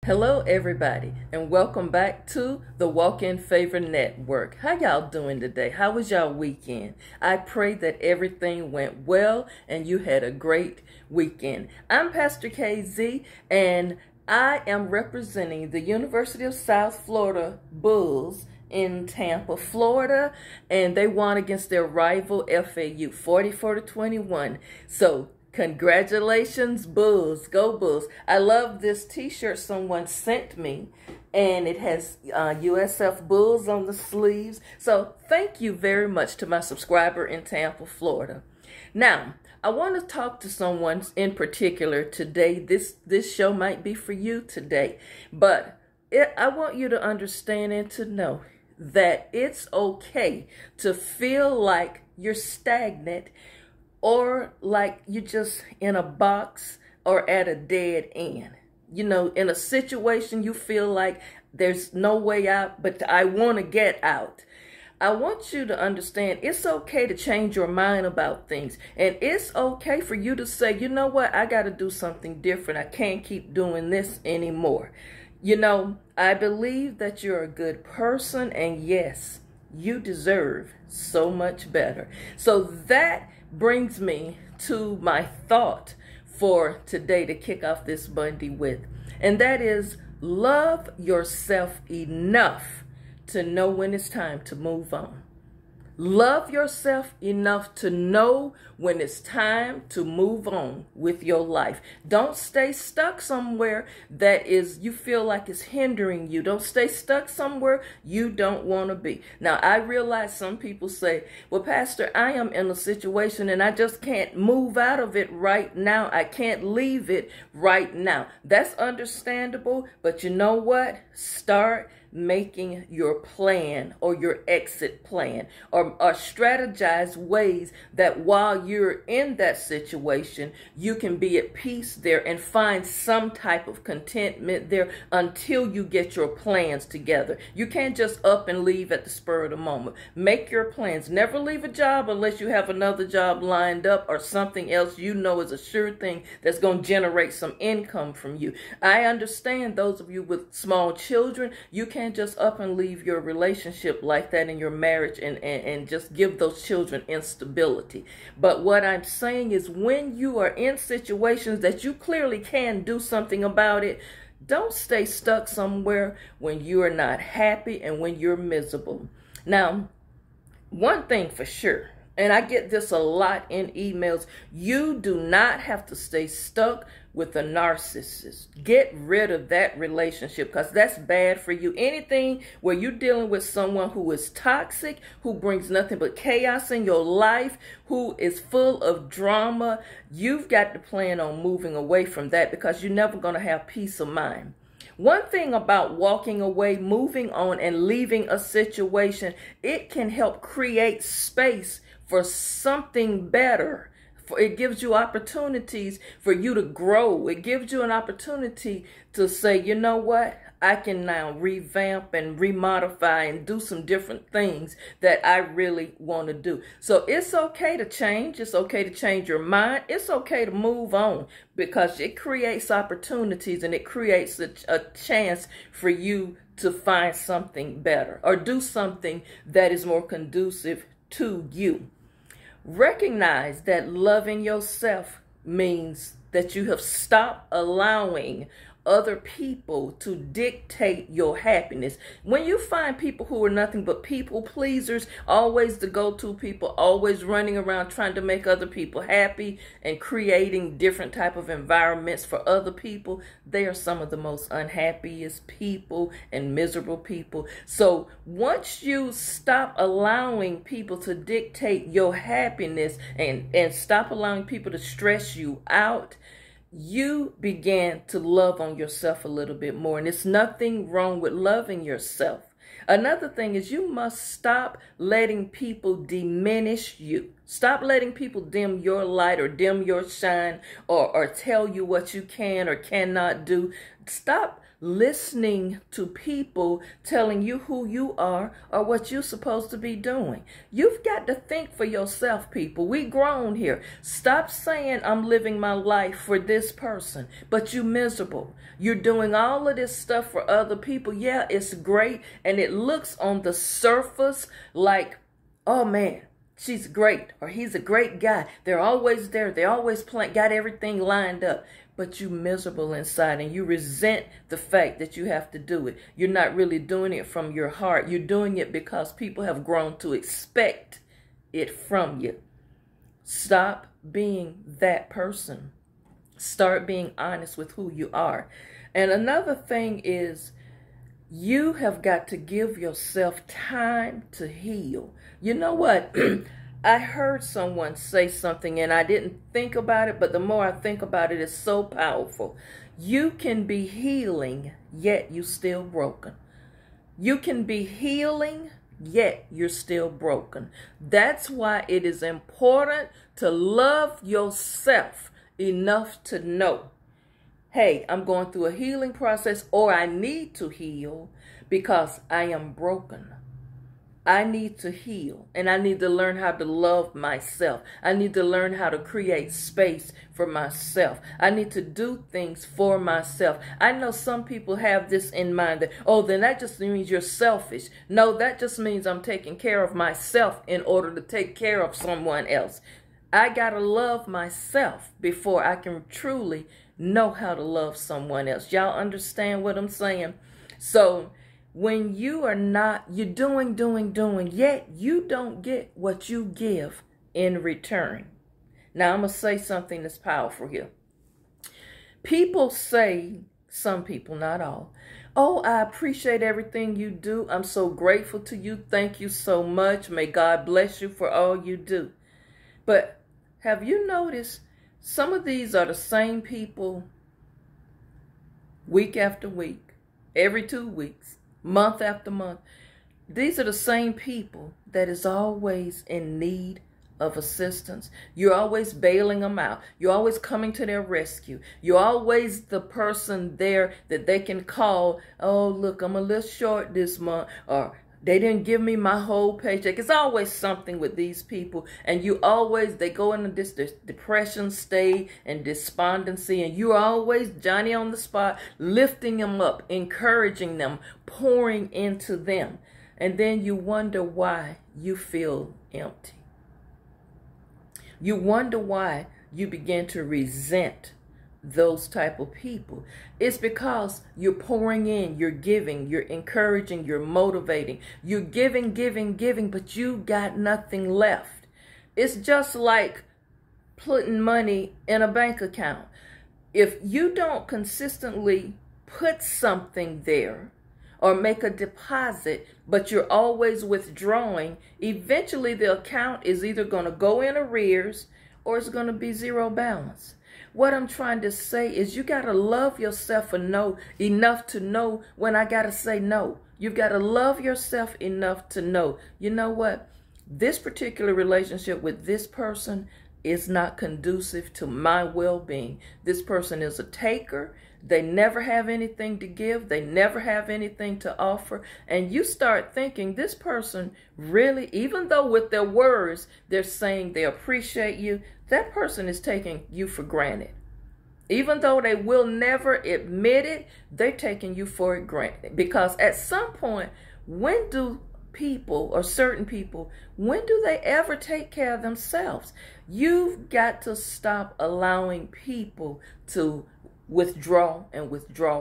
Hello, everybody, and welcome back to the Walk-In Favor Network. How y'all doing today? How was y'all weekend? I pray that everything went well and you had a great weekend. I'm Pastor KZ, and I am representing the University of South Florida Bulls in Tampa, Florida, and they won against their rival FAU 44-21. So congratulations, Bulls. Go Bulls. I love this t-shirt someone sent me, and it has USF Bulls on the sleeves. So thank you very much to my subscriber in Tampa, Florida. Now, I want to talk to someone in particular today. This show might be for you today, but I want you to understand and to know that it's okay to feel like you're stagnant, or like you're just in a box or at a dead end. You know, in a situation you feel like there's no way out, but I want to get out. I want you to understand it's okay to change your mind about things. And it's okay for you to say, you know what, I got to do something different. I can't keep doing this anymore. You know, I believe that you're a good person, and yes, you deserve so much better. So that brings me to my thought for today to kick off this Monday with, and that is love yourself enough to know when it's time to move on. Love yourself enough to know when it's time to move on with your life. Don't stay stuck somewhere that you feel like is hindering you. Don't stay stuck somewhere you don't want to be. Now, I realize some people say, well, Pastor, I am in a situation and I just can't move out of it right now. I can't leave it right now. That's understandable, but you know what? Start making your plan or your exit plan, or strategize ways that while you're in that situation, you can be at peace there and find some type of contentment there until you get your plans together. You can't just up and leave at the spur of the moment. Make your plans. Never leave a job unless you have another job lined up or something else you know is a sure thing that's going to generate some income from you. I understand those of you with small children, you can't just up and leave your relationship like that in your marriage and just give those children instability. But what I'm saying is, when you are in situations that you clearly can do something about it, don't stay stuck somewhere when you are not happy and when you're miserable. Now, one thing for sure, and I get this a lot in emails, you do not have to stay stuck with a narcissist. Get rid of that relationship, because that's bad for you. Anything where you're dealing with someone who is toxic, who brings nothing but chaos in your life, who is full of drama, you've got to plan on moving away from that, because you're never going to have peace of mind. One thing about walking away, moving on, and leaving a situation, it can help create space for something better. It gives you opportunities for you to grow. It gives you an opportunity to say, you know what? I can now revamp and remodify and do some different things that I really want to do. So it's okay to change. It's okay to change your mind. It's okay to move on, because it creates opportunities and it creates a chance for you to find something better or do something that is more conducive to you. Recognize that loving yourself means that you have stopped allowing other people to dictate your happiness. When you find people who are nothing but people pleasers, always the go-to people, always running around trying to make other people happy and creating different type of environments for other people, they are some of the most unhappiest people and miserable people. So once you stop allowing people to dictate your happiness and stop allowing people to stress you out, you began to love on yourself a little bit more. And there's nothing wrong with loving yourself. Another thing is, you must stop letting people diminish you. Stop letting people dim your light or dim your shine, or tell you what you can or cannot do. Stop listening to people telling you who you are or what you're supposed to be doing. You've got to think for yourself, people. We grown here. Stop saying I'm living my life for this person, but you miserable. You're doing all of this stuff for other people. Yeah, it's great, and it looks on the surface like, oh man, she's great, or he's a great guy. They're always there. They always got everything lined up. But you miserable inside, and you resent the fact that you have to do it. You're not really doing it from your heart. You're doing it because people have grown to expect it from you. Stop being that person. Start being honest with who you are. And another thing is, you have got to give yourself time to heal. You know what? I heard someone say something and I didn't think about it, but the more I think about it, it's so powerful. You can be healing, yet you're still broken. You can be healing, yet you're still broken. That's why it is important to love yourself enough to know, hey, I'm going through a healing process, or I need to heal because I am broken. I need to heal, and I need to learn how to love myself. I need to learn how to create space for myself. I need to do things for myself. I know some people have this in mind that, oh, then that just means you're selfish. No, that just means I'm taking care of myself in order to take care of someone else. I got to love myself before I can truly know how to love someone else. Y'all understand what I'm saying? So when you are not, you're doing, yet you don't get what you give in return. Now, I'm going to say something that's powerful here. People say, some people, not all, oh, I appreciate everything you do. I'm so grateful to you. Thank you so much. May God bless you for all you do. But have you noticed some of these are the same people week after week, every 2 weeks, month after month? These are the same people that is always in need of assistance. You're always bailing them out. You're always coming to their rescue. You're always the person there that they can call, oh, look, I'm a little short this month, or they didn't give me my whole paycheck. It's always something with these people. And they go into this depression state and despondency. And you're always Johnny on the spot, lifting them up, encouraging them, pouring into them. And then you wonder why you feel empty. You wonder why you begin to resent those type of people. It's because you're pouring in, you're giving, you're encouraging, you're motivating, you're giving, but you got nothing left. It's just like putting money in a bank account. If you don't consistently put something there or make a deposit, but you're always withdrawing, eventually the account is either going to go in arrears or it's going to be zero balance. What I'm trying to say is you got to love yourself enough to know when I got to say no. You've got to love yourself enough to know, you know what? This particular relationship with this person is not conducive to my well-being. This person is a taker. They never have anything to give. They never have anything to offer. And you start thinking this person really, even though with their words, they're saying they appreciate you, that person is taking you for granted. Even though they will never admit it, they're taking you for granted. Because at some point, when do people or certain people, when do they ever take care of themselves? You've got to stop allowing people to withdraw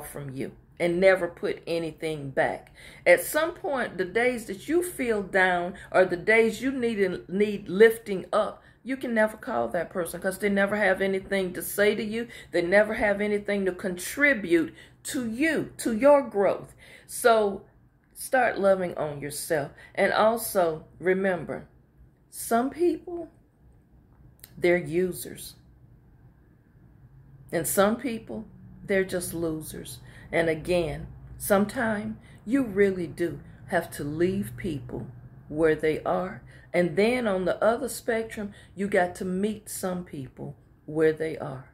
from you and never put anything back. At some point, the days that you feel down or the days you need lifting up, you can never call that person because they never have anything to say to you. They never have anything to contribute to you, to your growth. So start loving on yourself. And also remember, some people, they're users. And some people, they're just losers. And again, sometimes you really do have to leave people where they are. And then on the other spectrum, you got to meet some people where they are.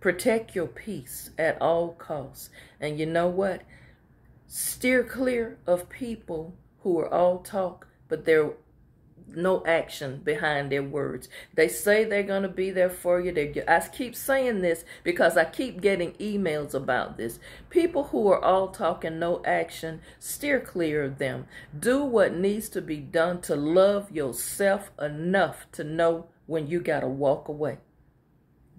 Protect your peace at all costs. And you know what? Steer clear of people who are all talk, but they're no action behind their words. They say they're going to be there for you. I keep saying this because I keep getting emails about this. People who are all talk and no action, steer clear of them. Do what needs to be done to love yourself enough to know when you got to walk away.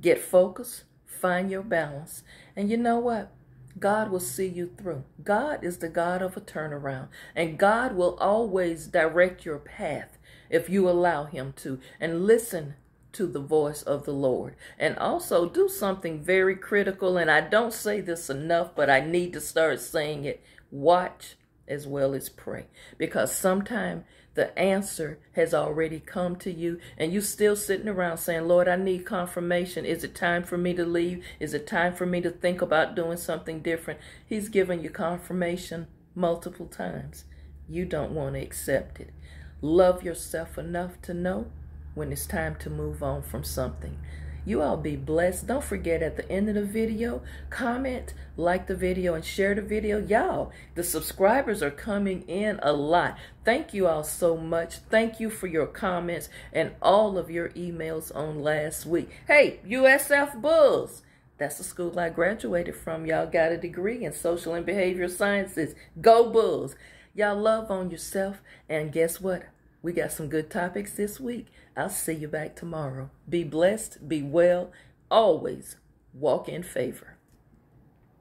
Get focused, find your balance, and you know what? God will see you through. God is the God of a turnaround, and God will always direct your path if you allow him to, and listen to the voice of the Lord. And also do something very critical, and I don't say this enough, but I need to start saying it. Watch as well as pray, because sometimes the answer has already come to you and you still sitting around saying, Lord, I need confirmation. Is it time for me to leave? Is it time for me to think about doing something different? He's given you confirmation multiple times. You don't want to accept it. Love yourself enough to know when it's time to move on from something. You all be blessed. Don't forget, at the end of the video, comment, like the video, and share the video. Y'all, the subscribers are coming in a lot. Thank you all so much. Thank you for your comments and all of your emails on last week. Hey, USF Bulls. That's the school I graduated from. Y'all got a degree in social and behavioral sciences. Go Bulls. Y'all love on yourself. And guess what? We got some good topics this week. I'll see you back tomorrow. Be blessed, be well, always walk in favor.